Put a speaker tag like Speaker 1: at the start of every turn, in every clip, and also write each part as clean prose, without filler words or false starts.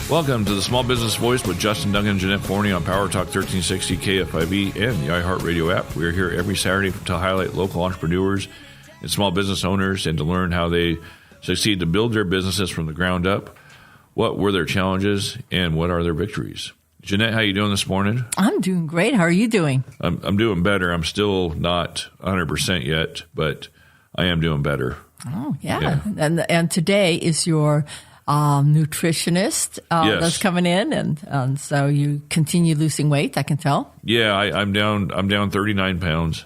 Speaker 1: Welcome to the Small Business Voice with Justin Duncan and Jeanette Forney on Power Talk 1360 KFIV and the iHeartRadio app. We are here every Saturday to highlight local entrepreneurs and small business owners and to learn how they succeed to build their businesses from the ground up. What were their challenges and what are their victories? Jeanette, how you doing this morning?
Speaker 2: I'm doing great. How are you doing?
Speaker 1: I'm doing better. I'm still not 100% yet, but I am doing better.
Speaker 2: Oh, yeah. And today is your nutritionist
Speaker 1: Yes.
Speaker 2: that's coming in, and so you continue losing weight, I can tell.
Speaker 1: Yeah, I'm down 39 pounds,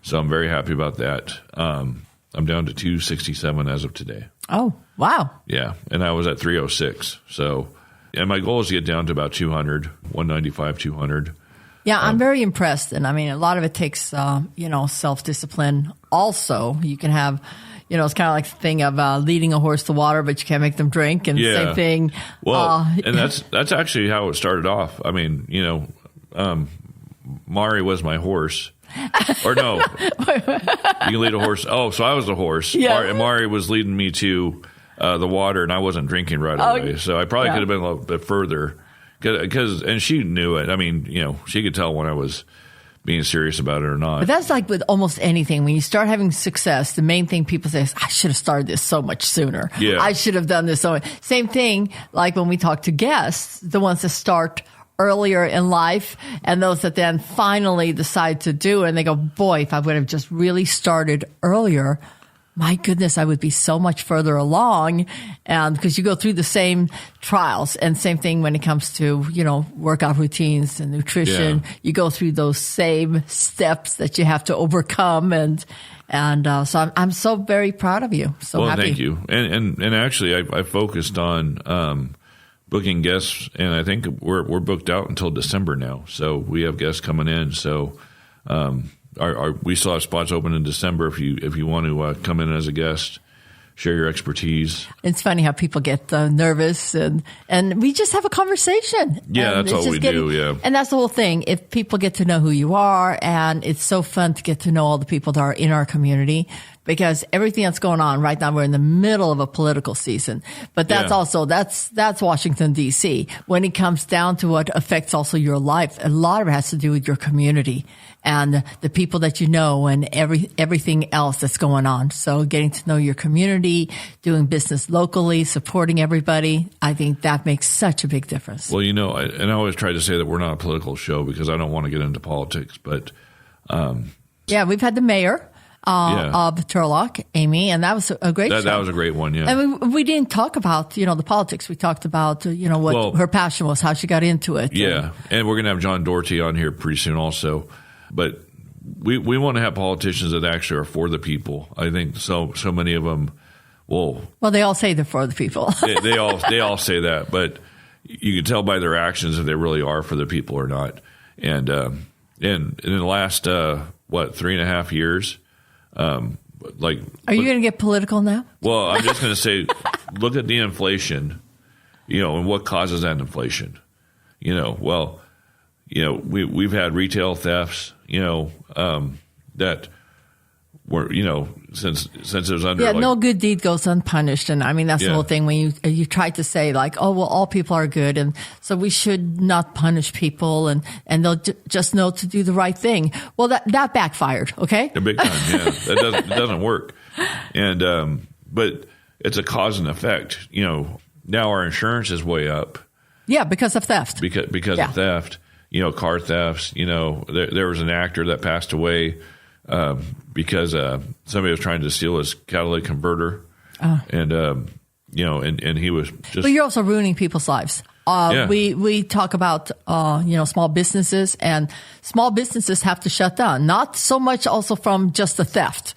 Speaker 1: so I'm very happy about that. I'm down to 267 as of today.
Speaker 2: Oh, wow.
Speaker 1: Yeah, and I was at 306. So, and my goal is to get down to about 200, 195, 200.
Speaker 2: Yeah, I'm very impressed, and I mean, a lot of it takes, self-discipline. Also, you can have, it's kind of like the thing of leading a horse to water, but you can't make them drink, and same thing.
Speaker 1: Well, and that's actually how it started off. I mean, Mari was my horse. Or no, you can lead a horse. Oh, so I was the horse.
Speaker 2: Yeah.
Speaker 1: Mari was leading me to the water, and I wasn't drinking right away. So I probably could have been a little bit further. And she knew it. I mean, she could tell when I was being serious about it or not.
Speaker 2: But that's like with almost anything. When you start having success, the main thing people say is, I should have started this so much sooner.
Speaker 1: Yeah.
Speaker 2: I should have done this so much. Same thing like when we talk to guests, the ones that start earlier in life and those that then finally decide to do it. And they go, boy, if I would have just really started earlier, my goodness, I would be so much further along. And because you go through the same trials, and same thing when it comes to, workout routines and nutrition, you go through those same steps that you have to overcome. And so I'm so very proud of you. So
Speaker 1: well,
Speaker 2: happy.
Speaker 1: Thank you. And actually I focused on, booking guests, and I think we're booked out until December now. So we have guests coming in. So, we still have spots open in December if you want to come in as a guest, share your expertise.
Speaker 2: It's funny how people get nervous, and we just have a conversation.
Speaker 1: Yeah,
Speaker 2: and
Speaker 1: that's all we do. Yeah,
Speaker 2: and that's the whole thing. If people get to know who you are, and it's so fun to get to know all the people that are in our community, because everything that's going on right now, we're in the middle of a political season. But that's also that's Washington D.C. When it comes down to what affects also your life, a lot of it has to do with your community and the people that you know and everything else that's going on. So getting to know your community, doing business locally, supporting everybody, I think that makes such a big difference.
Speaker 1: Well, I always try to say that we're not a political show because I don't want to get into politics, but
Speaker 2: we've had the mayor of Turlock, Amy, and that was a great show.
Speaker 1: That was a great one, yeah.
Speaker 2: And we didn't talk about, the politics. We talked about, what her passion was, how she got into it.
Speaker 1: Yeah, and we're going to have John Doherty on here pretty soon also. But we want to have politicians that actually are for the people. I think so many of them will. Well,
Speaker 2: they all say they're for the people.
Speaker 1: they all say that, but you can tell by their actions if they really are for the people or not. And in the last 3.5 years, are you going to get political now? Well, I'm just going to say, look at the inflation, and what causes that inflation. We've had retail thefts, that were, since it was under.
Speaker 2: Yeah, no good deed goes unpunished. And I mean, that's the whole thing when you try to say like, oh, well, all people are good. And so we should not punish people and they'll just know to do the right thing. Well, that backfired. Okay.
Speaker 1: A big time. Yeah. It doesn't work. And, but it's a cause and effect. Now our insurance is way up.
Speaker 2: Yeah. Because of theft.
Speaker 1: Because of theft. Car thefts. There was an actor that passed away because somebody was trying to steal his catalytic converter, and he was just.
Speaker 2: But you're also ruining people's lives. We talk about small businesses, and small businesses have to shut down. Not so much also from just the theft,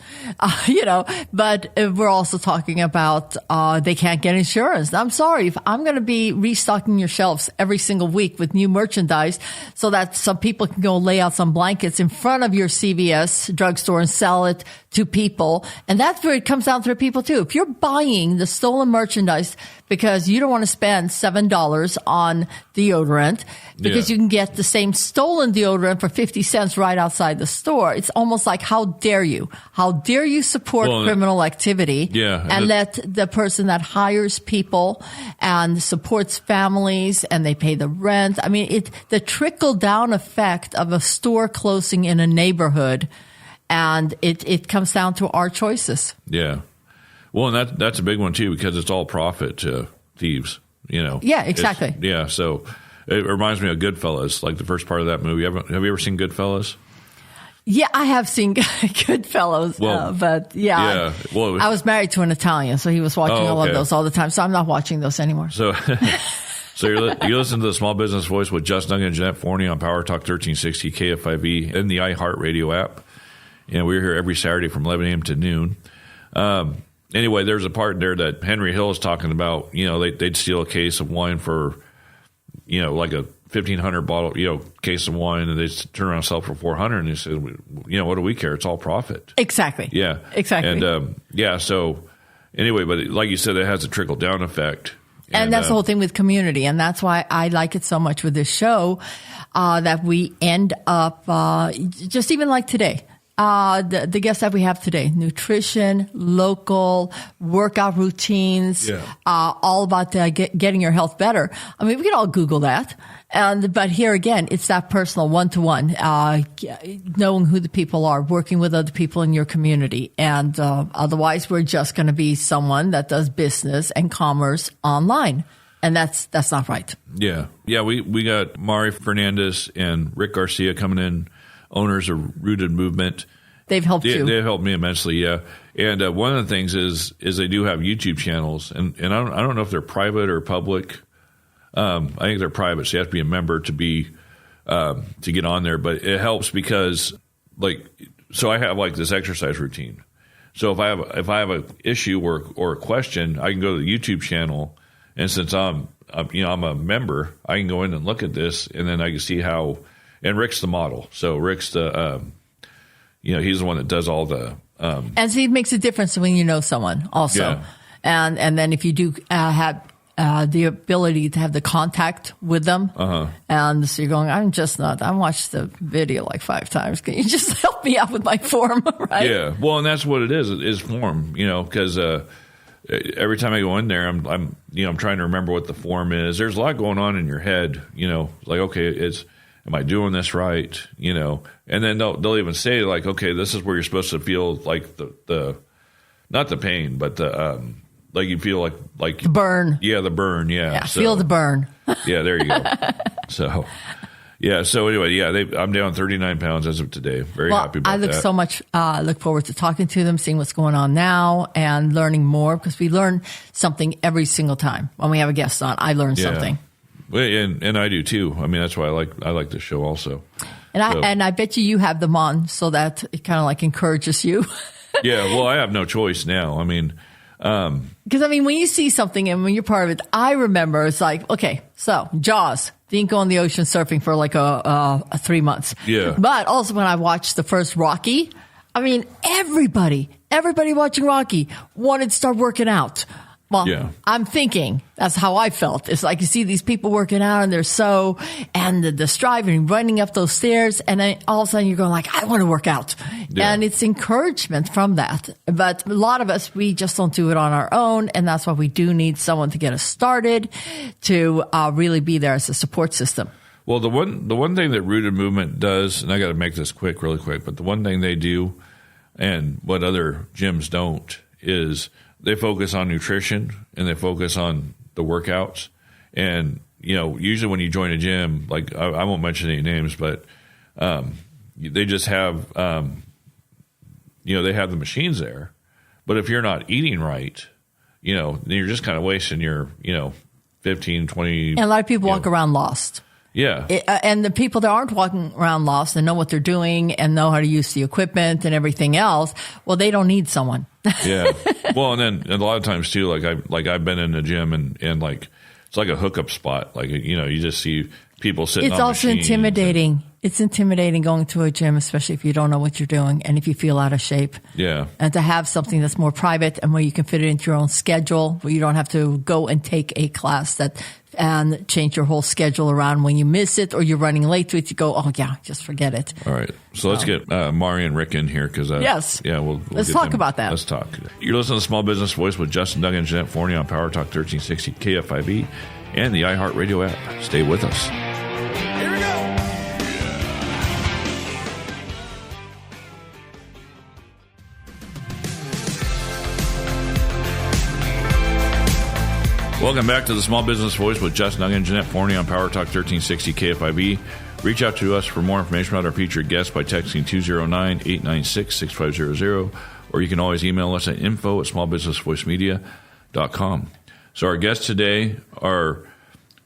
Speaker 2: but we're also talking about they can't get insurance. I'm sorry, if I'm going to be restocking your shelves every single week with new merchandise, so that some people can go lay out some blankets in front of your CVS drugstore and sell it to people, and that's where it comes down to people too. If you're buying the stolen merchandise, because you don't want to spend $7 on deodorant because you can get the same stolen deodorant for 50 cents right outside the store. It's almost like, how dare you? How dare you support criminal activity and let the person that hires people and supports families and they pay the rent. I mean, the trickle down effect of a store closing in a neighborhood, and it comes down to our choices.
Speaker 1: Yeah. Well, and that's a big one too, because it's all profit to thieves,
Speaker 2: Yeah, exactly.
Speaker 1: So it reminds me of Goodfellas, like the first part of that movie. Have you ever seen Goodfellas?
Speaker 2: Yeah, I have seen Goodfellas, but Well, I was married to an Italian, so he was watching all of those all the time. So I'm not watching those anymore.
Speaker 1: So, you listen to the Small Business Voice with Justin Duncan and Jeanette Forney on Power Talk 1360 KFIV and the iHeartRadio app. And we're here every Saturday from 11 a.m. to noon. Anyway, there's a part there that Henry Hill is talking about. They'd steal a case of wine for, like a 1,500 bottle, case of wine, and they turn around and sell it for 400. And they said, what do we care? It's all profit.
Speaker 2: Exactly.
Speaker 1: Yeah.
Speaker 2: Exactly.
Speaker 1: And so anyway, but like you said, it has a trickle down effect.
Speaker 2: And that's the whole thing with community. And that's why I like it so much with this show, that we end up, just even like today. The guests that we have today, nutrition, local, workout routines, all about getting your health better. I mean, we can all Google that. But here again, it's that personal one-to-one, knowing who the people are, working with other people in your community. And, otherwise we're just going to be someone that does business and commerce online. And that's not right. Yeah.
Speaker 1: Yeah. We got Mari Fernandez and Rick Garcia coming in, owners of Rooted Movement.
Speaker 2: They've helped you.
Speaker 1: They've helped me immensely, yeah. And one of the things is they do have YouTube channels, and I don't know if they're private or public. I think they're private, so you have to be a member to get on there. But it helps because, so I have this exercise routine. So if I have an issue or a question, I can go to the YouTube channel, and since I'm a member, I can go in and look at this, and then I can see how. And Rick's the model, so Rick's the he's the one that does all the.
Speaker 2: And so it makes a difference when you know someone also, and then if you do have the ability to have the contact with them, and so you're going, I watched the video like 5 times. Can you just help me out with my form, right?
Speaker 1: Yeah, well, and that's what it is form, because every time I go in there, I'm trying to remember what the form is. There's a lot going on in your head, like, okay, am I doing this right? And then they'll even say okay, this is where you're supposed to feel like the not the pain, but the like you feel like
Speaker 2: the burn.
Speaker 1: Yeah, the burn. Yeah,
Speaker 2: yeah, feel the burn.
Speaker 1: Yeah, there you go. So anyway, I'm down 39 pounds as of today. Very happy about that.
Speaker 2: I look forward to talking to them, seeing what's going on now, and learning more, because we learn something every single time when we have a guest on. I learn something.
Speaker 1: Well, and I do too. I mean, that's why I like this show also.
Speaker 2: And I bet you have them on so that it kind of encourages you.
Speaker 1: Yeah, well, I have no choice now. I mean,
Speaker 2: because when you see something and when you're part of it, I remember it's okay, so Jaws didn't go on the ocean surfing for a 3 months.
Speaker 1: Yeah.
Speaker 2: But also when I watched the first Rocky, everybody watching Rocky wanted to start working out. Well, I'm thinking that's how I felt. It's like you see these people working out and and the striving, running up those stairs, and then all of a sudden you're going I want to work out. Yeah. And it's encouragement from that. But a lot of us, we just don't do it on our own, and that's why we do need someone to get us started, to really be there as a support system.
Speaker 1: Well, the one thing that Rooted Movement does, and I got to make this really quick, but the one thing they do, and what other gyms don't, is they focus on nutrition and they focus on the workouts. And, usually when you join a gym, I won't mention any names, but they just have, they have the machines there. But if you're not eating right, then you're just kind of wasting your, 15, 20.
Speaker 2: And a lot of people walk around lost.
Speaker 1: Yeah.
Speaker 2: And the people that aren't walking around lost and know what they're doing and know how to use the equipment and everything else, well, they don't need someone.
Speaker 1: Yeah. Well, and then a lot of times too, I've been in the gym and it's like a hookup spot. You just see people sitting on machines.
Speaker 2: It's also intimidating. It's intimidating going to a gym, especially if you don't know what you're doing and if you feel out of shape.
Speaker 1: Yeah.
Speaker 2: And to have something that's more private and where you can fit it into your own schedule, where you don't have to go and take a class and change your whole schedule around when you miss it or you're running late to it. You go, oh, yeah, just forget it.
Speaker 1: All right. So let's get Mari and Rick in here because
Speaker 2: yes.
Speaker 1: Yeah, we'll
Speaker 2: let's talk about that.
Speaker 1: Let's talk. You're listening to Small Business Voice with Justin Duncan and Jeanette Forney on Power Talk 1360 KFIV and the iHeart Radio app. Stay with us.
Speaker 3: Here we go.
Speaker 1: Welcome back to the Small Business Voice with Justin Duncan and Jeanette Forney on Power Talk 1360 KFIV. Reach out to us for more information about our featured guests by texting 209-896-6500, or you can always email us at info@smallbusinessvoicemedia.com. So our guests today are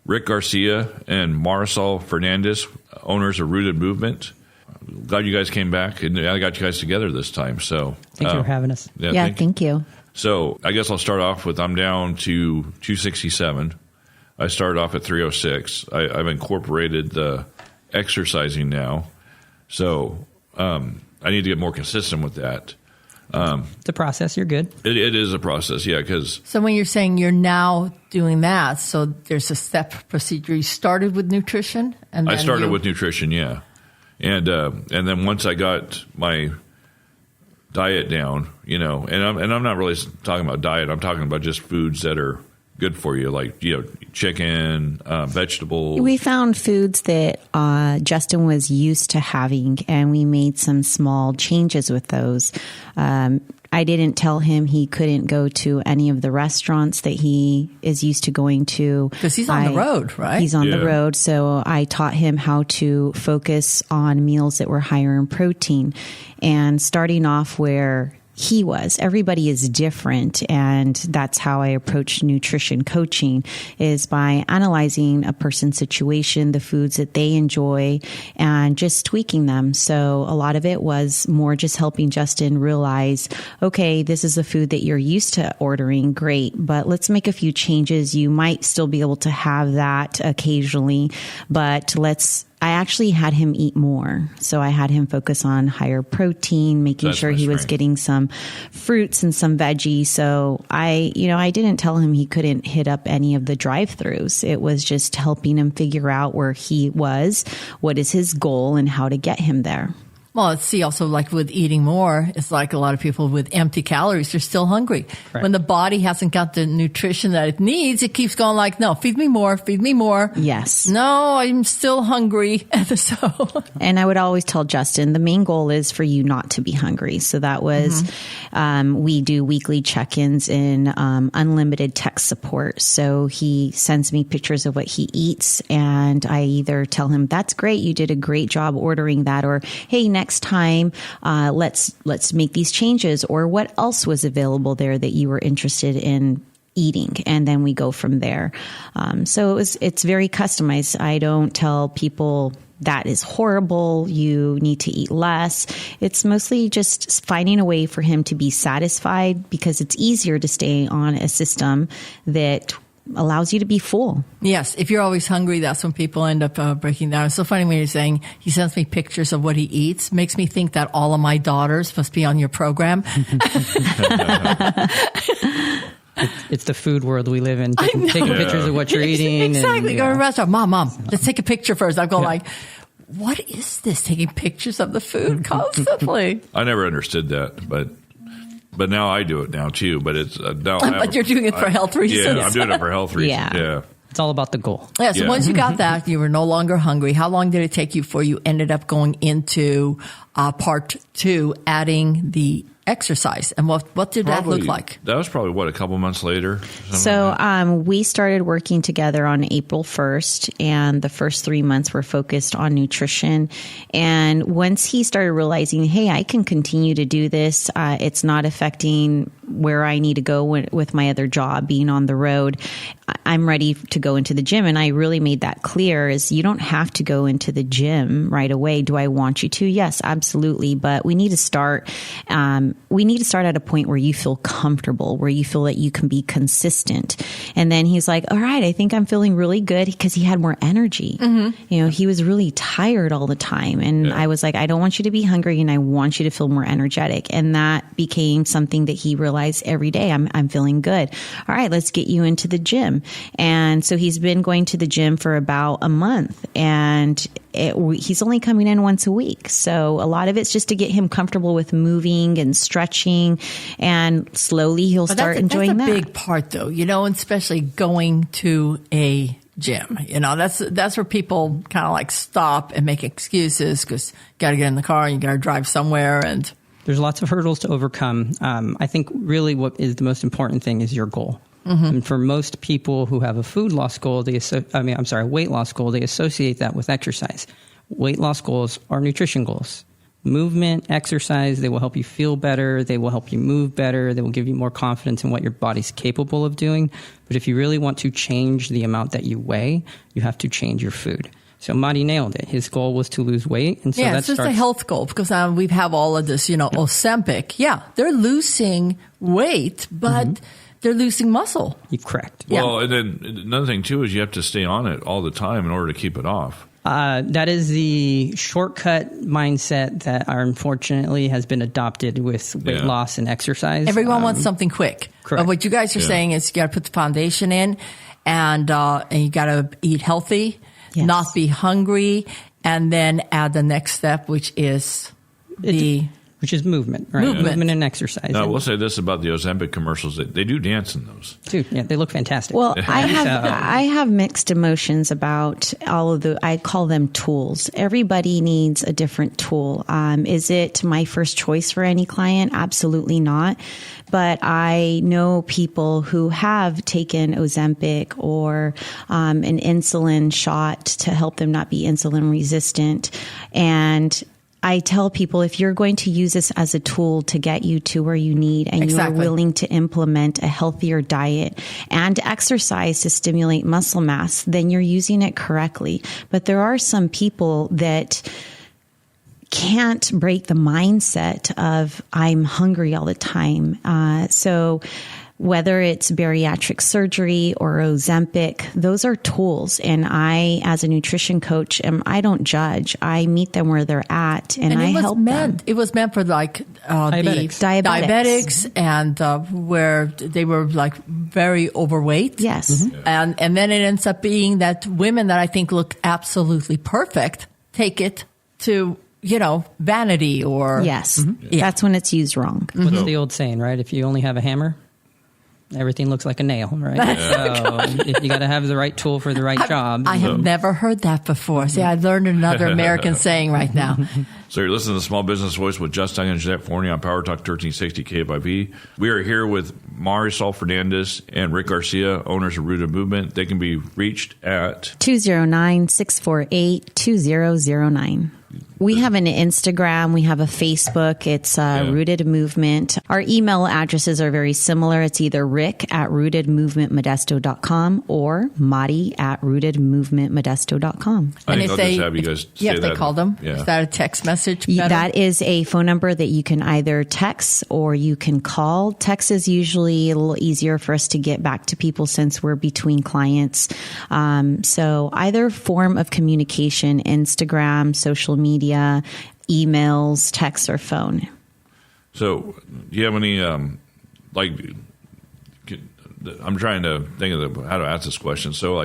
Speaker 1: Rick Garcia and Marisol Fernandez, owners of Rooted Movement. Glad you guys came back, and I got you guys together this time. So
Speaker 4: thank you for having us.
Speaker 5: Yeah, thank you.
Speaker 1: So I guess I'll start off with I'm down to 267. I started off at 306. I've incorporated the exercising now. So I need to get more consistent with that.
Speaker 4: It's a process. You're good.
Speaker 1: It is a process, yeah.
Speaker 2: So when you're saying you're now doing that, so there's a step procedure. You started with nutrition? And then
Speaker 1: I started with nutrition, yeah. And then once I got my diet down, and I'm not really talking about diet. I'm talking about just foods that are good for you, like chicken, vegetables.
Speaker 5: We found foods that Justin was used to having, and we made some small changes with those. I didn't tell him he couldn't go to any of the restaurants that he is used to going to.
Speaker 2: Because he's on the road, right?
Speaker 5: He's on the road. So I taught him how to focus on meals that were higher in protein. And starting off where he was. Everybody is different, and that's how I approach nutrition coaching, is by analyzing a person's situation, the foods that they enjoy, and just tweaking them. So a lot of it was more just helping Justin realize, okay, this is a food that you're used to ordering, great, but let's make a few changes. You might still be able to have that occasionally, but I actually had him eat more. So I had him focus on higher protein, making sure he was getting some fruits and some veggies. So I didn't tell him he couldn't hit up any of the drive-thrus. It was just helping him figure out where he was, what is his goal, and how to get him there.
Speaker 2: Well, also like with eating more, it's like a lot of people with empty calories, they're still hungry. Right. When the body hasn't got the nutrition that it needs, it keeps going like, no, feed me more, feed me more.
Speaker 5: Yes.
Speaker 2: No, I'm still hungry.
Speaker 5: And I would always tell Justin, the main goal is for you not to be hungry. So that was, we do weekly check-ins in unlimited tech support. So he sends me pictures of what he eats, and I either tell him, that's great, you did a great job ordering that, or, hey, next time, let's make these changes, or what else was available there that you were interested in eating, and then we go from there. So it's very customized. I don't tell people that is horrible, you need to eat less. It's mostly just finding a way for him to be satisfied, because it's easier to stay on a system that allows you to be full.
Speaker 2: Yes. If you're always hungry, that's when people end up breaking down. It's so funny when you're saying he sends me pictures of what he eats. Makes me think that all of my daughters must be on your program.
Speaker 4: It's the food world we live in. Taking pictures of what you're eating.
Speaker 2: Exactly. Go to a restaurant. Mom, let's take a picture first. I'm going like, what is this? Taking pictures of the food constantly.
Speaker 1: I never understood that, but now I do it now too. But it's now.
Speaker 2: But you're doing it for health reasons.
Speaker 1: Yeah, I'm doing it for health reasons. Yeah.
Speaker 4: It's all about the goal.
Speaker 2: Yeah. So once you got that, you were no longer hungry. How long did it take you before you ended up going into part 2, adding the exercise? And what did that look like?
Speaker 1: That was probably, a couple months later?
Speaker 5: So we started working together on April 1st, and the first 3 months were focused on nutrition. And once he started realizing, hey, I can continue to do this, it's not affecting where I need to go with my other job, being on the road, I'm ready to go into the gym. And I really made that clear, is you don't have to go into the gym right away. Do I want you to? Yes, absolutely. But we need to start we need to start at a point where you feel comfortable, where you feel that you can be consistent. And then he's like, all right, I think I'm feeling really good, because he had more energy. He was really tired all the time. And I was like, I don't want you to be hungry, and I want you to feel more energetic. And that became something that he realized every day. I'm feeling good. All right, let's get you into the gym. And so he's been going to the gym for about a month, and he's only coming in once a week. So a lot of it's just to get him comfortable with moving and stretching, and slowly he'll start enjoying that.
Speaker 2: That's a big part, though, and especially going to a gym. That's where people kind of like stop and make excuses, because you got to get in the car and you got to drive somewhere, and
Speaker 4: there's lots of hurdles to overcome. I think really what is the most important thing is your goal. And for most people who have a food loss goal, weight loss goal, they associate that with exercise. Weight loss goals are nutrition goals. Movement, exercise, they will help you feel better. They will help you move better. They will give you more confidence in what your body's capable of doing. But if you really want to change the amount that you weigh, you have to change your food. So Madi nailed it. His goal was to lose weight. And so
Speaker 2: it's just a health goal, because we have all of this, Ozempic. Yeah, they're losing weight, but they're losing muscle.
Speaker 4: You're correct.
Speaker 1: Well, and then another thing, too, is you have to stay on it all the time in order to keep it off.
Speaker 4: That is the shortcut mindset that unfortunately has been adopted with weight loss and exercise.
Speaker 2: Everyone wants something quick.
Speaker 4: Correct.
Speaker 2: But what you guys are saying is you got to put the foundation in, and you got to eat healthy, not be hungry, and then add the next step, which is
Speaker 4: which is movement, right? Movement and exercise.
Speaker 1: Now, I will say this about the Ozempic commercials. They do dance in those.
Speaker 4: Dude, yeah, they look fantastic.
Speaker 5: Well, I have mixed emotions about all of I call them tools. Everybody needs a different tool. Is it my first choice for any client? Absolutely not. But I know people who have taken Ozempic or an insulin shot to help them not be insulin resistant. And I tell people, if you're going to use this as a tool to get you to where you need, and you are willing to implement a healthier diet and exercise to stimulate muscle mass, then you're using it correctly. But there are some people that can't break the mindset of I'm hungry all the time. So whether it's bariatric surgery or Ozempic, those are tools. And I, as a nutrition coach, I don't judge. I meet them where they're at, and I help them.
Speaker 2: It was meant for diabetics, and where they were like very overweight.
Speaker 5: Yes.
Speaker 2: And then it ends up being that women that I think look absolutely perfect take it to vanity or...
Speaker 5: Yes. That's when it's used wrong.
Speaker 4: What's the old saying, right? If you only have a hammer, everything looks like a nail, right? So you got to have the right tool for the right job.
Speaker 2: I have never heard that before. See, I learned another American saying right now.
Speaker 1: So you're listening to the Small Business Voice with Justin and Jeanette Forney on Power Talk 1360 KFIV. We are here with Marisol Fernandez and Rick Garcia, owners of Rooted Movement. They can be reached at
Speaker 5: 209-648-2009. We have an Instagram. We have a Facebook. It's Rooted Movement. Our email addresses are very similar. It's either rick@rootedmovementmodesto.com or Madi@rootedmovementmodesto.com.
Speaker 1: I think I'll just have you guys say
Speaker 2: if they call them. Is that a text message?
Speaker 5: That is a phone number that you can either text or you can call. Text is usually a little easier for us to get back to people since we're between clients. So either form of communication, Instagram, social media, emails, text, or phone.
Speaker 1: So do you have any, I'm trying to think of how to ask this question. So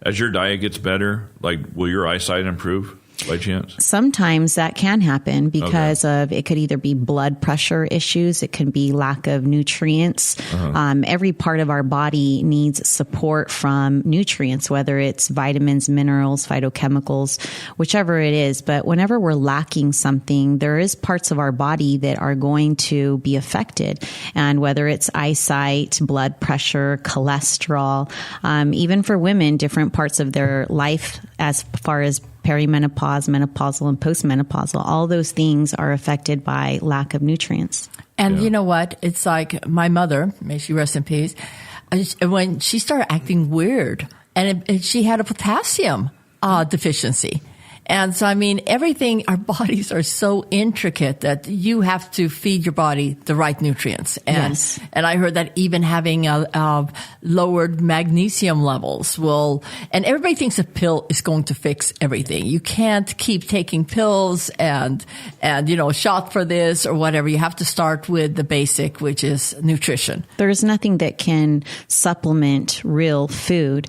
Speaker 1: as your diet gets better, will your eyesight improve by chance?
Speaker 5: Sometimes that can happen because of, it could either be blood pressure issues. It can be lack of nutrients. Every part of our body needs support from nutrients, whether it's vitamins, minerals, phytochemicals, whichever it is. But whenever we're lacking something, there is parts of our body that are going to be affected. And whether it's eyesight, blood pressure, cholesterol, even for women, different parts of their life as far as perimenopause, menopausal, and postmenopausal, all those things are affected by lack of nutrients.
Speaker 2: And you know what? It's like my mother, may she rest in peace, when she started acting weird, and she had a potassium deficiency. And so, I mean, everything, our bodies are so intricate that you have to feed your body the right nutrients. And,
Speaker 5: Yes.
Speaker 2: and I heard that even having lowered magnesium levels will, and everybody thinks a pill is going to fix everything. You can't keep taking pills and, a shot for this or whatever. You have to start with the basic, which is nutrition.
Speaker 5: There's nothing that can supplement real food.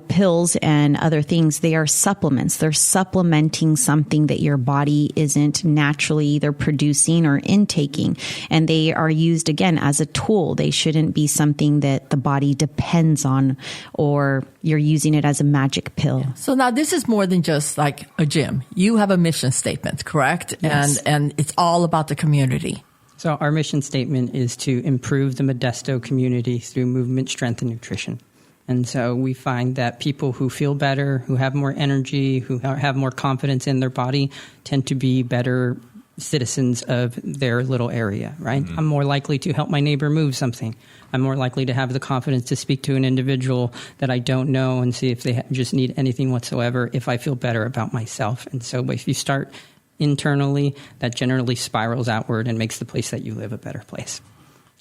Speaker 5: Pills and other things, they are supplements. They're supplementing something that your body isn't naturally either producing or intaking. And they are used, again, as a tool. They shouldn't be something that the body depends on, or you're using it as a magic pill.
Speaker 2: So now this is more than just like a gym. You have a mission statement, correct?
Speaker 5: Yes.
Speaker 2: And it's all about the community.
Speaker 4: So our mission statement is to improve the Modesto community through movement, strength, and nutrition. And so we find that people who feel better, who have more energy, who have more confidence in their body, tend to be better citizens of their little area, right? Mm-hmm. I'm more likely to help my neighbor move something. I'm more likely to have the confidence to speak to an individual that I don't know and see if they just need anything whatsoever if I feel better about myself. And so if you start internally, that generally spirals outward and makes the place that you live a better place.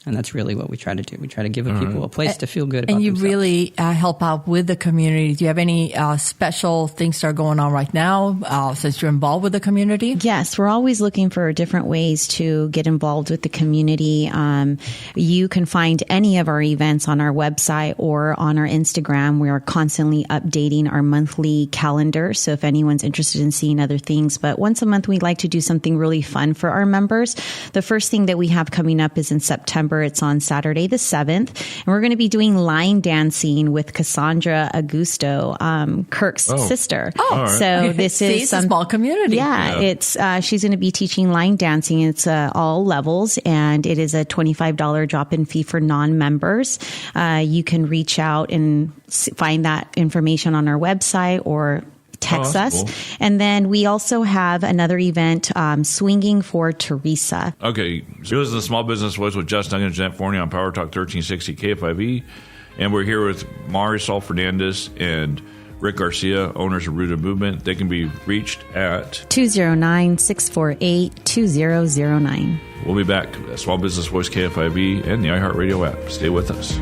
Speaker 4: And that's really what we try to do. We try to give people a place to feel good about themselves.
Speaker 2: And you really help out with the community. Do you have any special things that are going on right now since you're involved with the community?
Speaker 5: Yes, we're always looking for different ways to get involved with the community. You can find any of our events on our website or on our Instagram. We are constantly updating our monthly calendar. So if anyone's interested in seeing other things, but once a month, we like to do something really fun for our members. The first thing that we have coming up is in September. It's on Saturday the 7th. And we're going to be doing line dancing with Cassandra Augusto, Kirk's sister.
Speaker 2: Oh,
Speaker 5: right. So this is
Speaker 2: it's a small community.
Speaker 5: Yeah. It's she's going to be teaching line dancing. It's all levels, and it is a $25 drop-in fee for non-members. You can reach out and find that information on our website or text us. Cool. And then we also have another event, Swinging for Teresa.
Speaker 1: Okay. So this is the Small Business Voice with Justin Duncan and Jeanette Forney on Power Talk 1360 KFIV. And we're here with Marisol Fernandez and Rick Garcia, owners of Rooted Movement. They can be reached at
Speaker 5: 209-648-2009.
Speaker 1: We'll be back. Small Business Voice KFIV and the iHeartRadio app. Stay with us.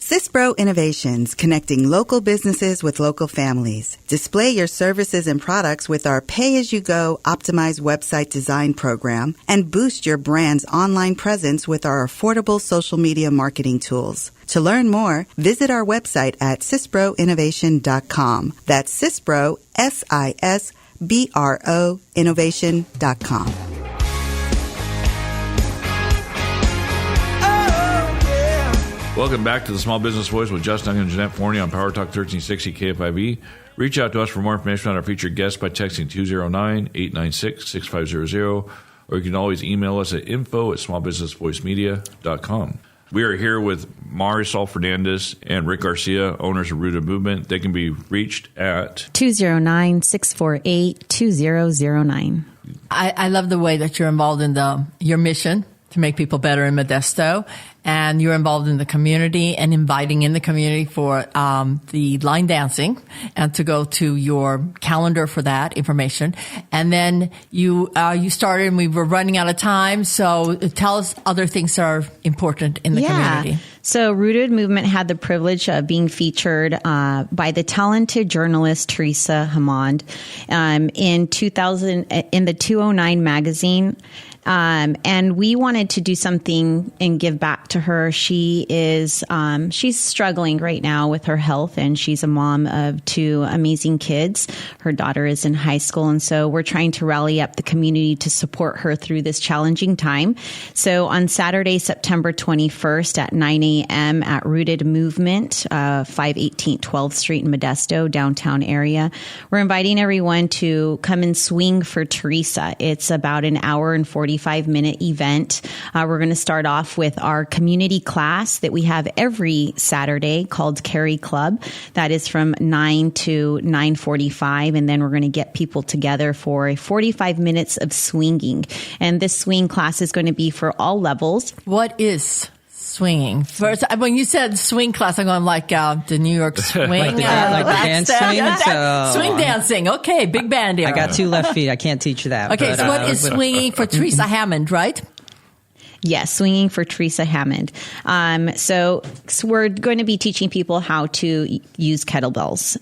Speaker 3: CISPRO Innovations, connecting local businesses with local families. Display your services and products with our pay-as-you-go optimized website design program and boost your brand's online presence with our affordable social media marketing tools. To learn more, visit our website at CISPROinnovation.com. That's CISPRO, SISBRO, innovation.com.
Speaker 1: Welcome back to the Small Business Voice with Justin Duncan and Jeanette Forney on Power Talk 1360 KFIV. Reach out to us for more information on our featured guests by texting 209-896-6500, or you can always email us at info@smallbusinessvoicemedia.com. We are here with Marisol Fernandez and Rick Garcia, owners of Rooted Movement. They can be reached at
Speaker 5: 209-648-2009.
Speaker 2: I love the way that you're involved in your mission to make people better in Modesto, and you're involved in the community and inviting in the community for the line dancing, and to go to your calendar for that information. And then you started, and we were running out of time, so tell us other things that are important in the community.
Speaker 5: So Rooted Movement had the privilege of being featured by the talented journalist Teresa Hammond in 2000 in the 209 magazine. And we wanted to do something and give back to her. She is, she's struggling right now with her health, and she's a mom of two amazing kids. Her daughter is in high school. And so we're trying to rally up the community to support her through this challenging time. So on Saturday, September 21st at 9 a.m. at Rooted Movement, 518 12th Street in Modesto, downtown area, we're inviting everyone to come and swing for Teresa. It's about an hour and 45-minute event. We're going to start off with our community class that we have every Saturday called Carry Club. That is from 9 to 9:45, and then we're going to get people together for 45 minutes of swinging. And this swing class is going to be for all levels.
Speaker 2: What is Swinging. First, when you said swing class, I'm going like the New York swing.
Speaker 4: Like the dance swing?
Speaker 2: Swing dancing. Okay, big band here.
Speaker 4: I got 2 left feet. I can't teach you that.
Speaker 2: Okay,
Speaker 4: but,
Speaker 2: so what is swinging for Teresa Hammond, right?
Speaker 5: Yes, swinging for Teresa Hammond. So we're going to be teaching people how to use kettlebells.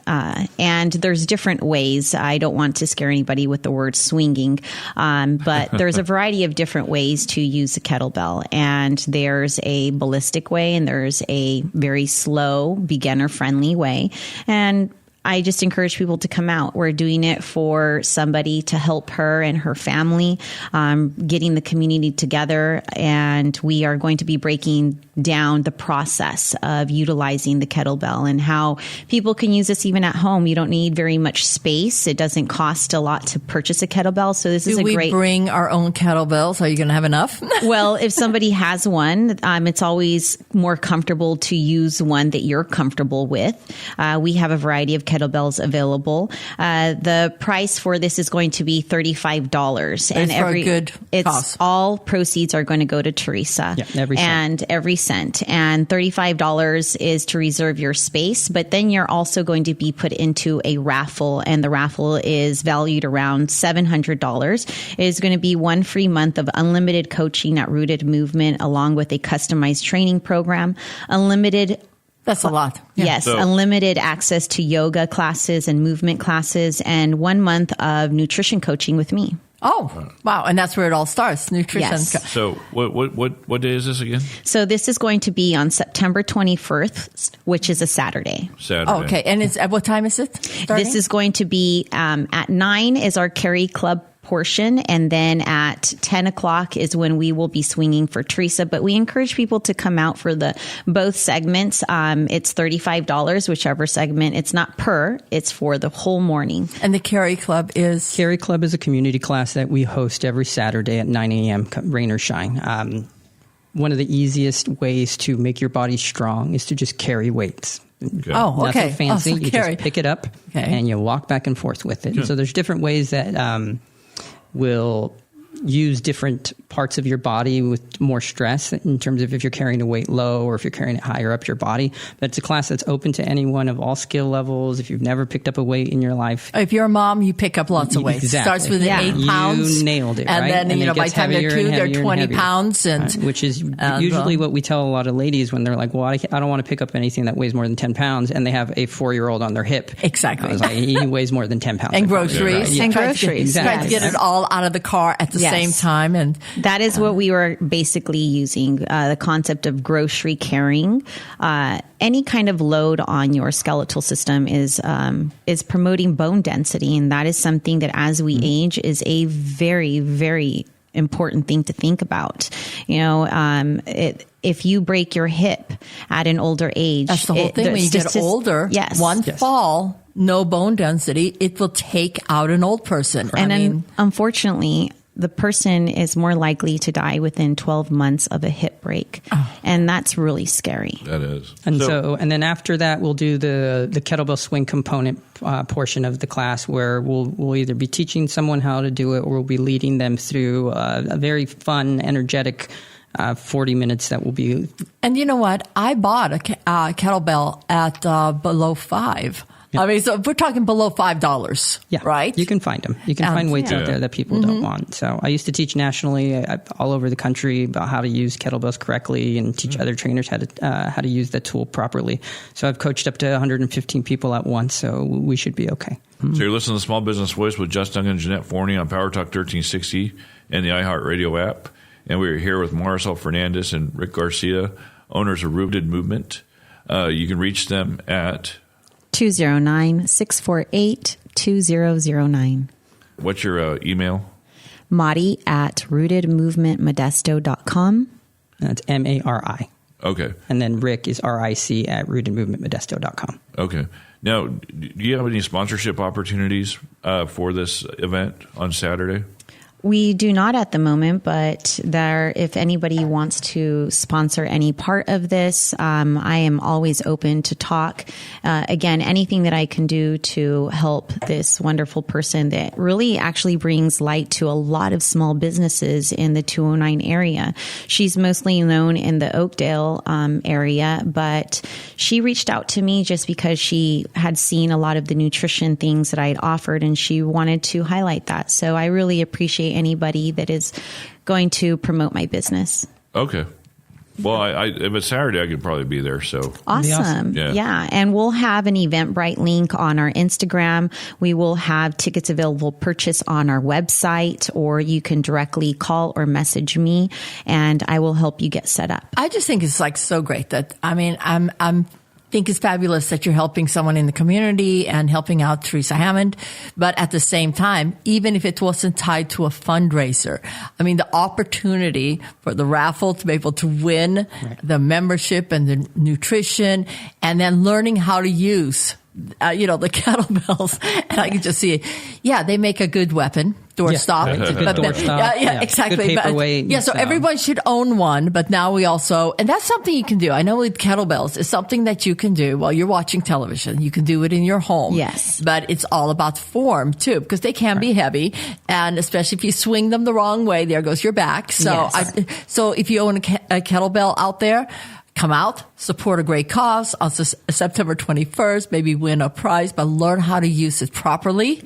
Speaker 5: And there's different ways. I don't want to scare anybody with the word swinging, but there's a variety of different ways to use a kettlebell. And there's a ballistic way and there's a very slow, beginner-friendly way. And I just encourage people to come out. We're doing it for somebody to help her and her family, getting the community together. And we are going to be breaking down the process of utilizing the kettlebell and how people can use this even at home. You don't need very much space. It doesn't cost a lot to purchase a kettlebell. So this is a great...
Speaker 2: Do we bring our own kettlebells? Are you going to have enough?
Speaker 5: Well, if somebody has one, it's always more comfortable to use one that you're comfortable with. We have a variety of kettlebells available. The price for this is going to be $35, and
Speaker 2: every good cost.
Speaker 5: All proceeds are going to go to Teresa.
Speaker 4: Yeah, every
Speaker 5: cent. And $35 is to reserve your space, but then you're also going to be put into a raffle, and the raffle is valued around $700. It is going to be 1 free month of unlimited coaching at Rooted Movement, along with a customized training program,
Speaker 2: That's a lot. Yeah.
Speaker 5: Yes, unlimited access to yoga classes and movement classes, and 1 month of nutrition coaching with me.
Speaker 2: Oh, wow. And that's where it all starts, nutrition.
Speaker 5: Yes.
Speaker 1: So what day is this again?
Speaker 5: So this is going to be on September 21st, which is a Saturday.
Speaker 2: Oh, okay. And at what time is it starting?
Speaker 5: This is going to be at 9 is our Carry Club portion, and then at 10 o'clock is when we will be swinging for Teresa. But we encourage people to come out for both segments. It's $35, whichever segment. It's not it's for the whole morning.
Speaker 2: And the Carry Club is?
Speaker 4: Carry Club is a community class that we host every Saturday at 9 a.m., rain or shine. One of the easiest ways to make your body strong is to just carry weights.
Speaker 1: Okay.
Speaker 2: Oh, okay.
Speaker 4: Nothing fancy.
Speaker 2: So
Speaker 4: you just pick it up and you walk back and forth with it.
Speaker 1: Yeah.
Speaker 4: So there's different ways that will use different parts of your body with more stress in terms of if you're carrying a weight low or if you're carrying it higher up your body. But it's a class that's open to anyone of all skill levels. If you've never picked up a weight in your life.
Speaker 2: If you're a mom, you pick up lots of weights.
Speaker 4: Exactly.
Speaker 2: Starts with 8 pounds.
Speaker 4: You nailed it,
Speaker 2: and
Speaker 4: right?
Speaker 2: Then,
Speaker 4: and
Speaker 2: by the time they're 2, they're 20 pounds.
Speaker 4: Which is usually what we tell a lot of ladies when they're like, well, I don't want to pick up anything that weighs more than 10 pounds. And they have a 4-year-old on their hip.
Speaker 2: Exactly.
Speaker 4: I was like, he weighs more than 10 pounds.
Speaker 2: And groceries.
Speaker 5: Yeah. And groceries.
Speaker 2: Try to get it all out of the car at the same time. And
Speaker 5: that is what we were basically using, the concept of grocery carrying. Any kind of load on your skeletal system is promoting bone density, and that is something that as we age is a very, very important thing to think about. If you break your hip at an older age,
Speaker 2: that's the whole thing. When you get older, one fall, no bone density, it will take out an old person.
Speaker 5: And unfortunately, the person is more likely to die within 12 months of a hip break. Oh. And that's really scary.
Speaker 1: That is.
Speaker 4: And and then after that, we'll do the kettlebell swing component portion of the class where we'll either be teaching someone how to do it or we'll be leading them through a very fun, energetic 40 minutes that will be. And
Speaker 2: you know what? I bought a kettlebell at below $5. Yeah. I mean, so we're talking below $5, right?
Speaker 4: You can find them. You can find weights out there that people don't want. So I used to teach nationally all over the country about how to use kettlebells correctly and teach other trainers how to use the tool properly. So I've coached up to 115 people at once, so we should be okay.
Speaker 1: So you're listening to Small Business Voice with Justin Duncan and Jeanette Forney on Power Talk 1360 and the iHeart Radio app. And we're here with Marisol Fernandez and Rick Garcia, owners of Rooted Movement. You can reach them at
Speaker 5: 209-648-2009.
Speaker 1: What's your email?
Speaker 5: Mari at rootedmovementmodesto.com.
Speaker 4: That's MARI.
Speaker 1: Okay.
Speaker 4: And then Rick is RIC at rootedmovementmodesto.com.
Speaker 1: Okay. Now, do you have any sponsorship opportunities for this event on Saturday?
Speaker 5: We do not at the moment, but if anybody wants to sponsor any part of this, I am always open to talk. Again, anything that I can do to help this wonderful person that really actually brings light to a lot of small businesses in the 209 area. She's mostly known in the Oakdale area, but she reached out to me just because she had seen a lot of the nutrition things that I had offered, and she wanted to highlight that. So I really appreciate anybody that is going to promote my business.
Speaker 1: Okay. Well, if it's Saturday, I could probably be there. So
Speaker 5: awesome. Yeah. And we'll have an Eventbrite link on our Instagram. We will have tickets available purchase on our website, or you can directly call or message me and I will help you get set up.
Speaker 2: I just think it's like so great that, I'm think it's fabulous that you're helping someone in the community and helping out Teresa Hammond. But at the same time, even if it wasn't tied to a fundraiser, the opportunity for the raffle to be able to win the membership and the nutrition, and then learning how to use the kettlebells, and I can just see it. Yeah, they make a good weapon, doorstop.
Speaker 4: It's a good doorstop.
Speaker 2: Yeah, exactly.
Speaker 4: Good paperweight.
Speaker 2: So everyone should own one, but now we also, and that's something you can do. I know with kettlebells, it's something that you can do while you're watching television. You can do it in your home.
Speaker 5: Yes.
Speaker 2: But it's all about form too, because they can be heavy, and especially if you swing them the wrong way, there goes your back. So, so if you own a kettlebell out there, come out, support a great cause on September 21st, maybe win a prize, but learn how to use it properly.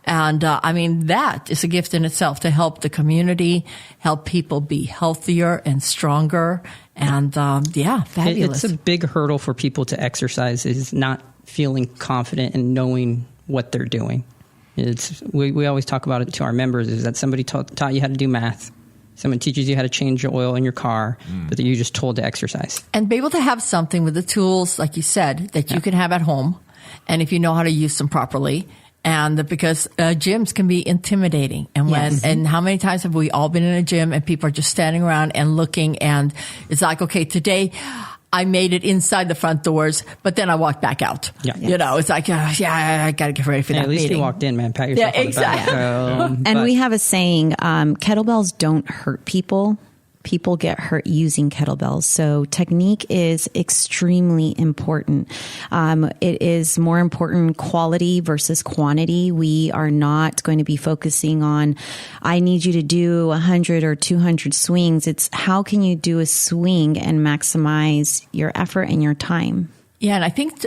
Speaker 2: And that is a gift in itself to help the community, help people be healthier and stronger. And fabulous.
Speaker 4: It's a big hurdle for people to exercise, is not feeling confident and knowing what they're doing. We always talk about it to our members, is that somebody taught you how to do math. Someone teaches you how to change the oil in your car, but that you're just told to exercise.
Speaker 2: And be able to have something with the tools, like you said, that you can have at home. And if you know how to use them properly. And because gyms can be intimidating. And and how many times have we all been in a gym and people are just standing around and looking, and it's like, okay, today I made it inside the front doors, but then I walked back out. Yeah. It's like, I got to get ready for that
Speaker 4: at least
Speaker 2: meeting.
Speaker 4: You walked in, man. Pat yourself on the back.
Speaker 5: And we have a saying, kettlebells don't hurt people. People get hurt using kettlebells. So technique is extremely important. It is more important quality versus quantity. We are not going to be focusing on, I need you to do 100 or 200 swings. It's how can you do a swing and maximize your effort and your time?
Speaker 2: Yeah, and I think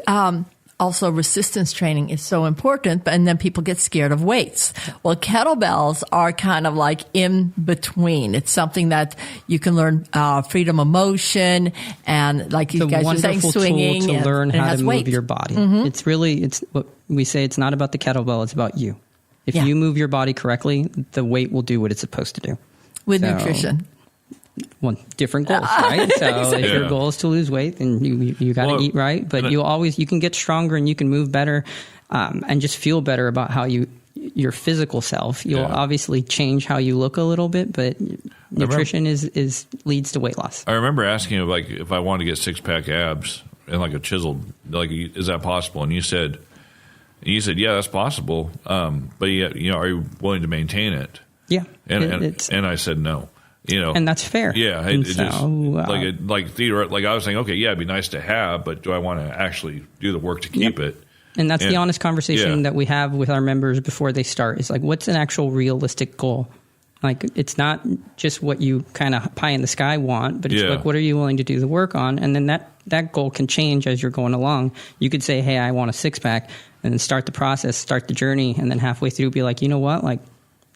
Speaker 2: also resistance training is so important, and then people get scared of weights. Well, kettlebells are kind of like in between. It's something that you can learn freedom of motion, and like you guys were saying, swinging.
Speaker 4: It's a wonderful tool to learn how to move your body.
Speaker 2: Mm-hmm.
Speaker 4: It's what we say, it's not about the kettlebell, it's about you. If you move your body correctly, the weight will do what it's supposed to do.
Speaker 2: With nutrition.
Speaker 4: Well, different goals, right? So if your goal is to lose weight, then you got to eat right, but you can get stronger and you can move better, and just feel better about how your physical self. You'll obviously change how you look a little bit, but nutrition leads to weight loss.
Speaker 1: I remember asking you, like, if I wanted to get 6-pack abs and like a chiseled, like, is that possible? And you said, yeah, that's possible. But are you willing to maintain it?
Speaker 4: Yeah.
Speaker 1: And I said no.
Speaker 4: And that's fair.
Speaker 1: Yeah, I was saying, okay, it'd be nice to have, but do I want to actually do the work to keep it?
Speaker 4: And that's the honest conversation that we have with our members before they start. It's like, what's an actual realistic goal? Like, it's not just what you kind of pie in the sky want, but it's like, what are you willing to do the work on? And then that goal can change as you're going along. You could say, hey, I want a 6-pack, and then start the process, start the journey, and then halfway through be like, you know what, like,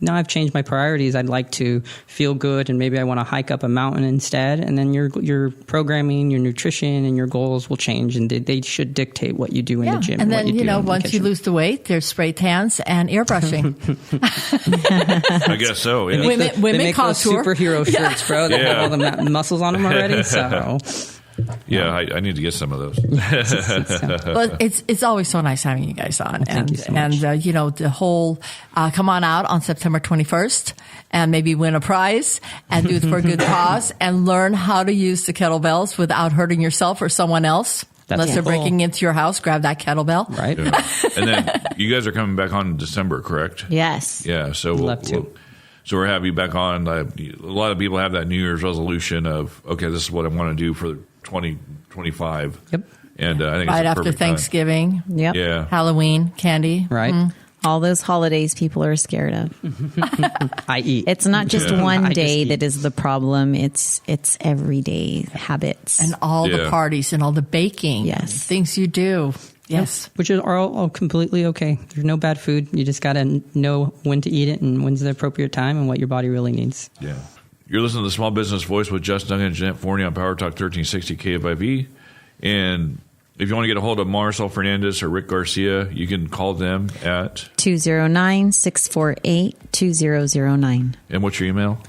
Speaker 4: now I've changed my priorities. I'd like to feel good, and maybe I want to hike up a mountain instead. And then your programming, your nutrition, and your goals will change, and they should dictate what you do in the gym.
Speaker 2: And then, once you lose the weight, there's spray tans and airbrushing.
Speaker 1: I guess so.
Speaker 2: Yeah. Women
Speaker 4: they make
Speaker 2: contour.
Speaker 4: Those superhero shirts, bro. They have all the muscles on them already. So.
Speaker 1: Yeah, I need to get some of those.
Speaker 2: Well, it's always so nice having you guys on.
Speaker 4: Thank you so much.
Speaker 2: And the whole come on out on September 21st and maybe win a prize and do it for a good cause and learn how to use the kettlebells without hurting yourself or someone else. Unless they're breaking into your house, grab that kettlebell.
Speaker 4: Right.
Speaker 1: Yeah. And then you guys are coming back on in December, correct?
Speaker 5: Yes.
Speaker 1: Yeah. So So we're happy back on. A lot of people have that New Year's resolution of, okay, this is what I want to do for 2025.
Speaker 4: Yep.
Speaker 1: And I think
Speaker 2: Right
Speaker 1: it's a
Speaker 2: after
Speaker 1: perfect time.
Speaker 2: Thanksgiving,
Speaker 5: Yep.
Speaker 1: Yeah.
Speaker 2: Halloween, candy.
Speaker 4: Right.
Speaker 5: All those holidays people are scared of.
Speaker 4: I eat.
Speaker 5: It's not just
Speaker 1: Yeah.
Speaker 5: one
Speaker 4: I just
Speaker 5: day
Speaker 4: eat.
Speaker 5: that is the problem. It's everyday habits.
Speaker 2: And all the
Speaker 1: Yeah.
Speaker 2: parties and all the baking.
Speaker 5: Yes.
Speaker 2: Things you do. Yes.
Speaker 4: Which are all completely okay. There's no bad food. You just got to know when to eat it and when's the appropriate time and what your body really needs.
Speaker 1: Yeah. You're listening to the Small Business Voice with Justin Duncan and Jeanette Forney on Power Talk 1360 KFIV. And if you want to get a hold of Marisol Fernandez or Rick Garcia, you can call them at...
Speaker 5: 209-648-2009.
Speaker 1: And what's your email?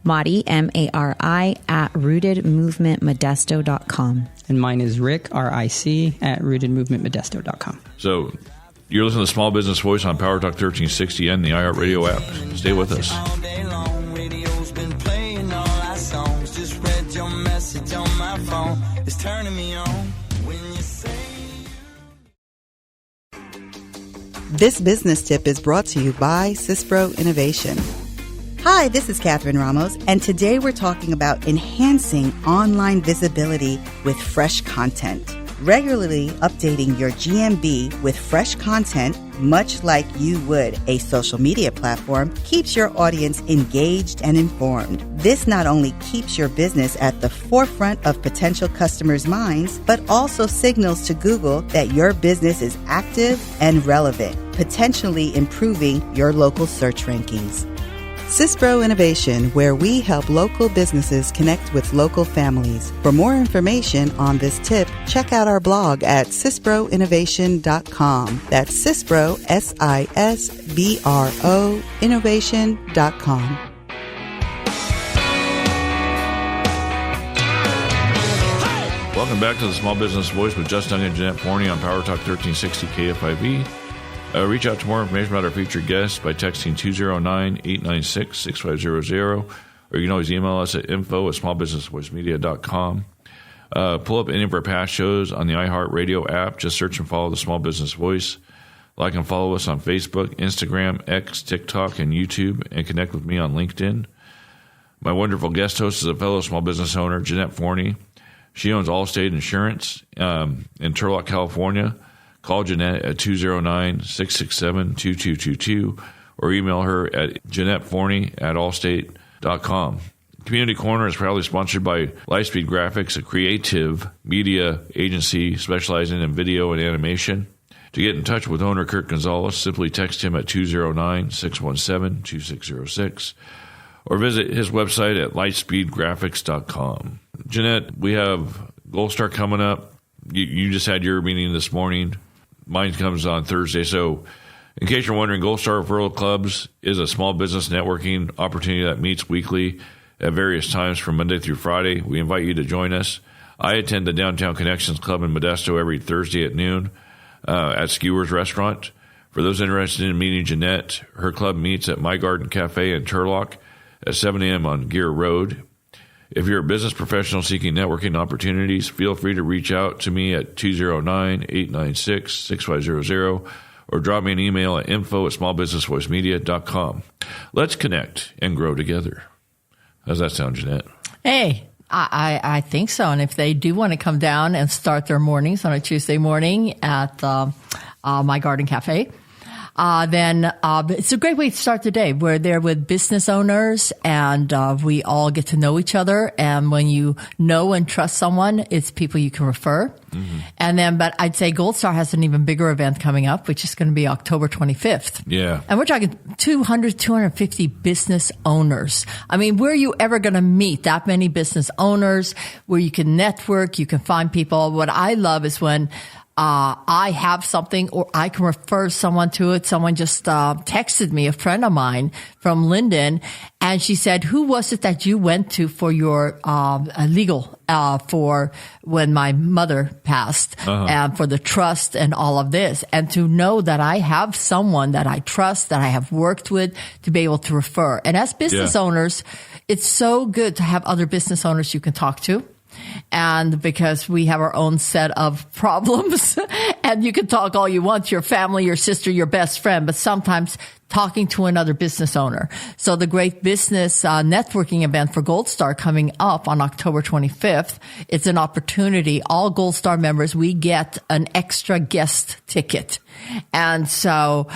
Speaker 5: Mari, M-A-R-I, at rootedmovementmodesto.com.
Speaker 4: And mine is Rick, R-I-C, at rootedmovementmodesto.com.
Speaker 1: So you're listening to the Small Business Voice on Power Talk 1360 and the iHeartRadio app. Stay with us.
Speaker 6: All day long, radio's been playing all our songs. Just read your message on my phone. It's turning me on when you say.
Speaker 3: This business tip is brought to you by Cispro Innovation. Hi, this is Catherine Ramos, and today we're talking about enhancing online visibility with fresh content. Regularly updating your GMB with fresh content, much like you would a social media platform, keeps your audience engaged and informed. This not only keeps your business at the forefront of potential customers' minds, but also signals to Google that your business is active and relevant, potentially improving your local search rankings. Cispro Innovation, where we help local businesses connect with local families. For more information on this tip, check out our blog at CisproInnovation.com. That's Cispro, S-I-S-B-R-O, innovation.com.
Speaker 1: Welcome back to the Small Business Voice with Justin Duncan and Jeanette Forney on Power Talk 1360 KFIV. Reach out to more information about our featured guests by texting 209-896-6500, or you can always email us at info@smallbusinessvoicemedia.com. Pull up any of our past shows on the iHeartRadio app. Just search and follow the Small Business Voice. Like and follow us on Facebook, Instagram, X, TikTok, and YouTube, and connect with me on LinkedIn. My wonderful guest host is a fellow small business owner, Jeanette Forney. She owns Allstate Insurance in Turlock, California. Call Jeanette at 209-667-2222 or email her at JeanetteForney@allstate.com. Community Corner is proudly sponsored by Lightspeed Graphics, a creative media agency specializing in video and animation. To get in touch with owner Kurt Gonzalez, simply text him at 209-617-2606 or visit his website at lightspeedgraphics.com. Jeanette, we have Gold Star coming up. You just had your meeting this morning. Mine comes on Thursday. So in case you're wondering, Gold Star Referral Clubs is a small business networking opportunity that meets weekly at various times from Monday through Friday. We invite you to join us. I attend the Downtown Connections Club in Modesto every Thursday at noon at Skewer's Restaurant. For those interested in meeting Jeanette, her club meets at My Garden Cafe in Turlock at 7 a.m. on Gear Road. If you're a business professional seeking networking opportunities, feel free to reach out to me at 209-896-6500 or drop me an email at info@smallbusinessvoicemedia.com. Let's connect and grow together. How's that sound, Jeanette?
Speaker 2: Hey, I think so. And if they do want to come down and start their mornings on a Tuesday morning at My Garden Cafe, then it's a great way to start the day. We're there with business owners, and we all get to know each other. And when you know and trust someone, it's people you can refer. Mm-hmm. And then, but I'd say Gold Star has an even bigger event coming up, which is going to be October 25th.
Speaker 1: Yeah.
Speaker 2: And we're talking 250 business owners. I mean, where are you ever going to meet that many business owners where you can network, you can find people? What I love is when I have something or I can refer someone to it. Someone just texted me, a friend of mine from Linden, and she said, who was it that you went to for your legal for when my mother passed and for the trust and all of this? And to know that I have someone that I trust, that I have worked with, to be able to refer. And as business owners, it's so good to have other business owners you can talk to. And because we have our own set of problems and you can talk all you want to your family, your sister, your best friend, but sometimes talking to another business owner. So the Great Business Networking event for Gold Star coming up on October 25th, it's an opportunity. All Gold Star members, we get an extra guest ticket. And so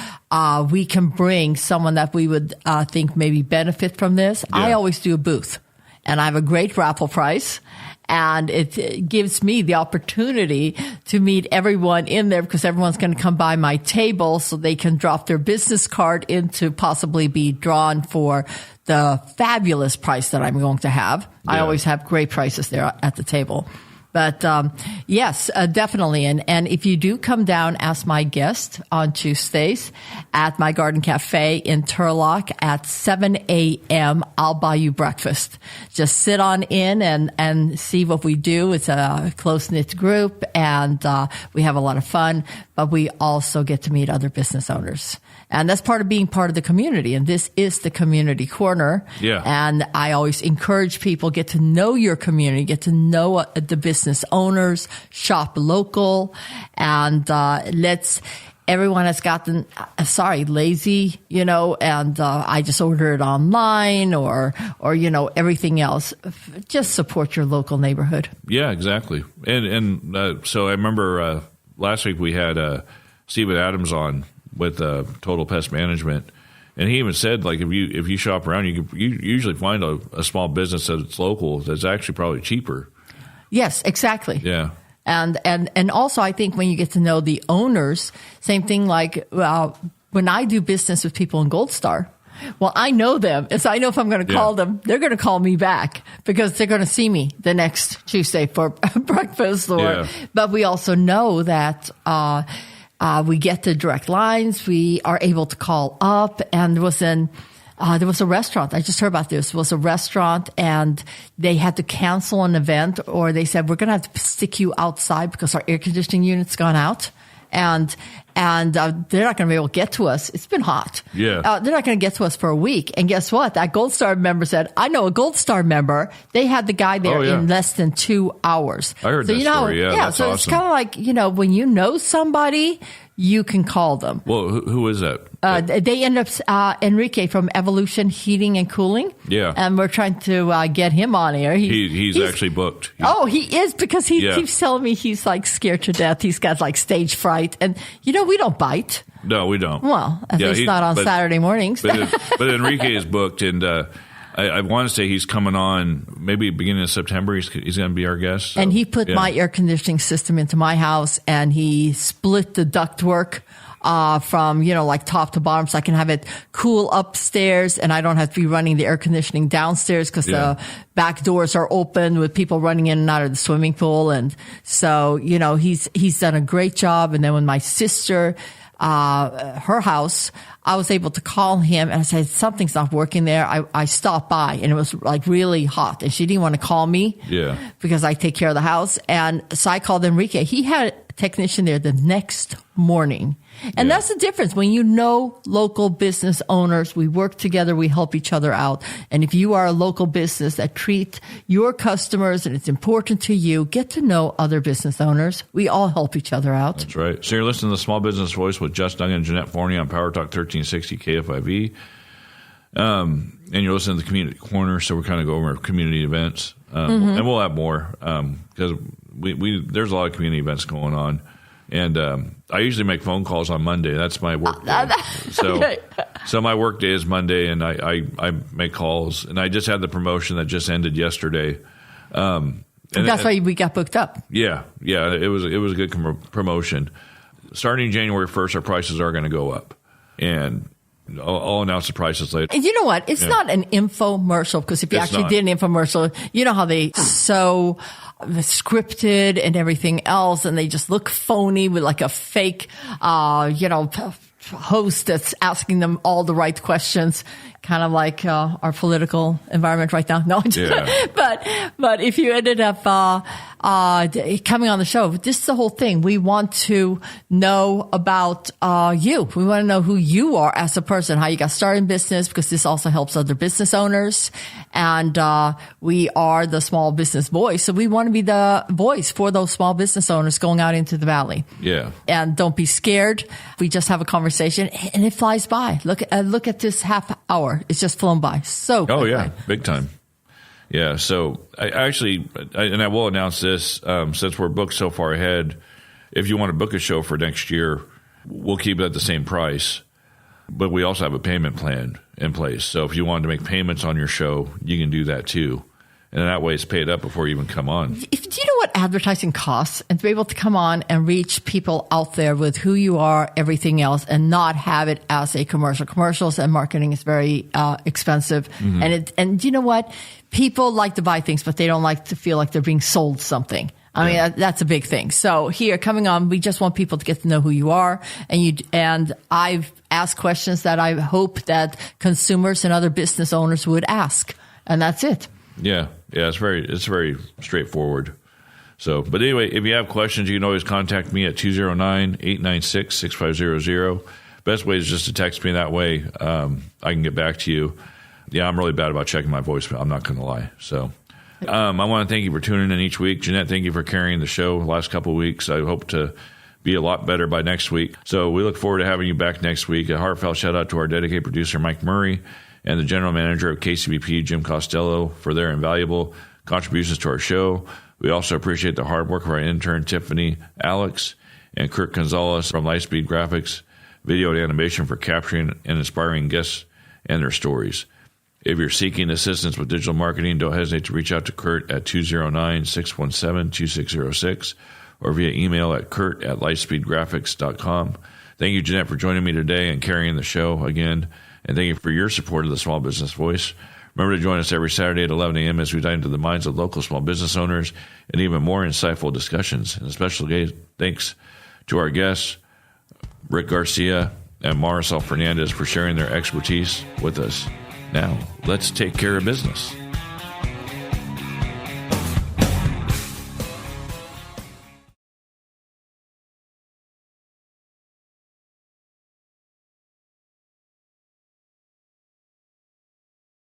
Speaker 2: we can bring someone that we would think maybe benefit from this. Yeah. I always do a booth, and I have a great raffle price. And it gives me the opportunity to meet everyone in there because everyone's going to come by my table so they can drop their business card in to possibly be drawn for the fabulous price that I'm going to have. Yeah. I always have great prices there at the table. But yes, definitely. And if you do come down as my guest on Tuesdays at my Garden Cafe in Turlock at 7 a.m., I'll buy you breakfast. Just sit on in and see what we do. It's a close-knit group, and we have a lot of fun. But we also get to meet other business owners. And that's part of being part of the community. And this is the community corner. Yeah. And I always encourage people, get to know your community, get to know the business owners, shop local, and everyone has gotten, lazy, and I just order it online or everything else. Just support your local neighborhood.
Speaker 1: Yeah, exactly. And so I remember last week we had Stephen Adams on with Total Pest Management, and he even said, like, if you shop around, you usually find a small business that's local that's actually probably cheaper.
Speaker 2: Yes, exactly.
Speaker 1: Yeah.
Speaker 2: And also I think when you get to know the owners, same thing like when I do business with people in Gold Star, well, I know them. And so I know if I'm going to call them, they're going to call me back because they're going to see me the next Tuesday for breakfast. But we also know that we get the direct lines. We are able to call up. And there was a restaurant. I just heard about this. It was a restaurant, and they had to cancel an event, or they said, we're going to have to stick you outside because our air conditioning unit's gone out. And they're not going to be able to get to us. It's been hot.
Speaker 1: Yeah.
Speaker 2: They're not going to get to us for a week. And guess what? That Gold Star member said, I know a Gold Star member. They had the guy there in less than 2 hours.
Speaker 1: I heard that story. Yeah, that's
Speaker 2: so
Speaker 1: awesome.
Speaker 2: It's kind of like, when you know somebody, you can call them.
Speaker 1: Well, who is that?
Speaker 2: They end up, Enrique from Evolution Heating and Cooling.
Speaker 1: Yeah.
Speaker 2: And we're trying to get him on air.
Speaker 1: He's actually booked.
Speaker 2: He is, because he keeps telling me he's like scared to death. He's got like stage fright. And, we don't bite.
Speaker 1: No, we don't.
Speaker 2: Well, at least not on Saturday mornings.
Speaker 1: But Enrique is booked, and I want to say he's coming on maybe beginning of September. He's going to be our guest. So,
Speaker 2: and he put my air conditioning system into my house, and he split the ductwork from, like top to bottom, so I can have it cool upstairs, and I don't have to be running the air conditioning downstairs because the back doors are open with people running in and out of the swimming pool. And so, he's done a great job. And then when my sister, her house, I was able to call him and I said, something's not working there. I stopped by, and it was like really hot, and she didn't want to call me because I take care of the house. And so I called Enrique. He had a technician there the next morning. And that's the difference. When you know local business owners, we work together, we help each other out. And if you are a local business that treat your customers and it's important to you, get to know other business owners. We all help each other out.
Speaker 1: That's right. So you're listening to the Small Business Voice with Justin Duncan and Jeanette Forney on Power Talk 1360 KFIV. And you're listening to the Community Corner, so we're kind of going over community events. And we'll have more because there's a lot of community events going on. And I usually make phone calls on Monday. That's my work day. So my work day is Monday, and I make calls. And I just had the promotion that just ended yesterday.
Speaker 2: That's why we got booked up.
Speaker 1: Yeah. It was a good promotion. Starting January 1st, our prices are going to go up, and I'll announce the prices later.
Speaker 2: And you know what? It's not an infomercial, because if you did an infomercial, you know how they scripted and everything else, and they just look phony with like a fake, host that's asking them all the right questions, kind of like our political environment right now. No,
Speaker 1: yeah.
Speaker 2: but if you ended up coming on the show, this is the whole thing. We want to know about you. We want to know who you are as a person, how you got started in business, because this also helps other business owners. And we are the small business voice, so we want to be the voice for those small business owners going out into the valley.
Speaker 1: Yeah.
Speaker 2: And don't be scared. We just have a conversation, and it flies by. Look at this half hour. It's just flown by so quickly.
Speaker 1: Oh, yeah, big time. Yeah, so I will announce this, since we're booked so far ahead, if you want to book a show for next year, we'll keep it at the same price, but we also have a payment plan in place. So if you wanted to make payments on your show, you can do that too. And that way it's paid up before you even come on.
Speaker 2: Do you know what advertising costs? And to be able to come on and reach people out there with who you are, everything else, and not have it as a commercial. Commercials and marketing is very expensive. Mm-hmm. And you know what? People like to buy things, but they don't like to feel like they're being sold something. I mean, that's a big thing. So here, coming on, we just want people to get to know who you are. And I've asked questions that I hope that consumers and other business owners would ask. And that's it.
Speaker 1: Yeah, it's very straightforward. So, but anyway, if you have questions, you can always contact me at 209-896-6500. Best way is just to text me. That way, I can get back to you. Yeah, I'm really bad about checking my voicemail. I'm not going to lie. So, I want to thank you for tuning in each week. Jeanette, thank you for carrying the show the last couple of weeks. I hope to be a lot better by next week. So we look forward to having you back next week. A heartfelt shout out to our dedicated producer, Mike Murray, and the general manager of KCBP, Jim Costello, for their invaluable contributions to our show. We also appreciate the hard work of our intern, Tiffany Alex, and Kurt Gonzalez from Lightspeed Graphics, video and animation, for capturing and inspiring guests and their stories. If you're seeking assistance with digital marketing, don't hesitate to reach out to Kurt at 209-617-2606 or via email at kurt@lightspeedgraphics.com. Thank you, Jeanette, for joining me today and carrying the show again. And thank you for your support of the Small Business Voice. Remember to join us every Saturday at 11 a.m. as we dive into the minds of local small business owners and even more insightful discussions. And a special thanks to our guests, Rick Garcia and Marisol Fernandez, for sharing their expertise with us. Now, let's take care of business.